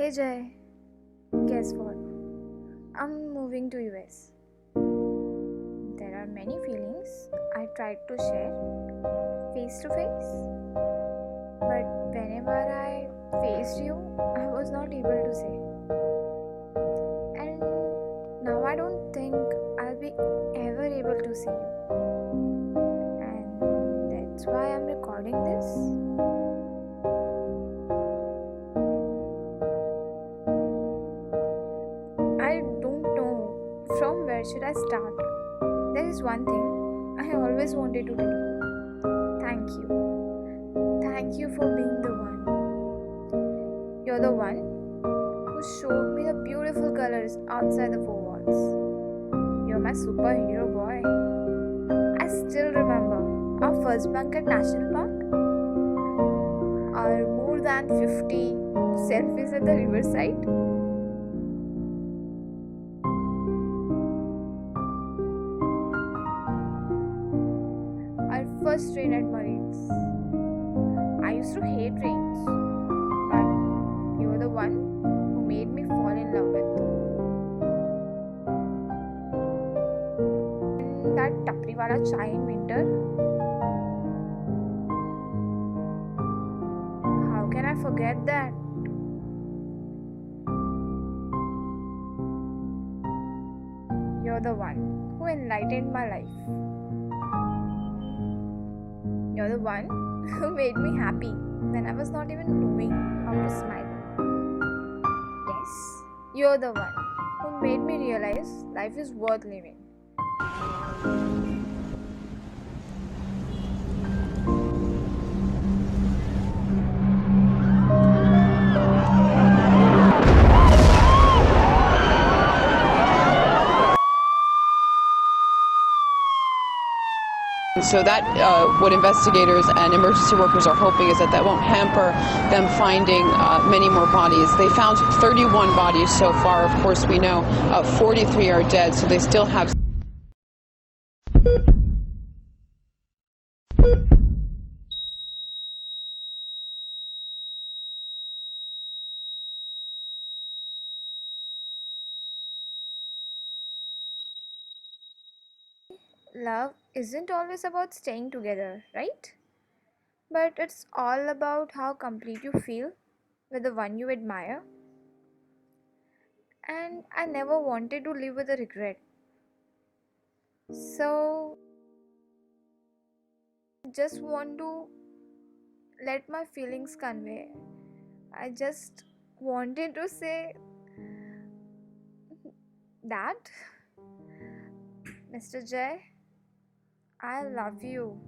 Hey Jay, guess what? I'm moving to US. There are many feelings I tried to share face to face, but whenever I faced you, I was not able to say. And now I don't think I'll be ever able to see you. And that's why I'm recording this. I don't know from where should I start. There is one thing I always wanted to tell you. Thank you. Thank you for being the one. You're the one who showed me the beautiful colors outside the four walls. You're my superhero boy. I still remember our first bunk at National Park. Our more than 50 selfies at the riverside. Our first train at Marines. I used to hate trains, but you were the one who made me fall in love with. And that tapri wala chai in winter. How can I forget that? You're the one who enlightened my life. You're the one who made me happy when I was not even knowing how to smile. Yes, you're the one who made me realize life is worth living. So that what investigators and emergency workers are hoping is that won't hamper them finding many more bodies. They found 31 bodies so far. Of course, we know 43 are dead, so they still have. Love isn't always about staying together, right? But it's all about how complete you feel with the one you admire. And I never wanted to live with a regret. So, I just want to let my feelings convey. I just wanted to say that, Mr. Jay, I love you.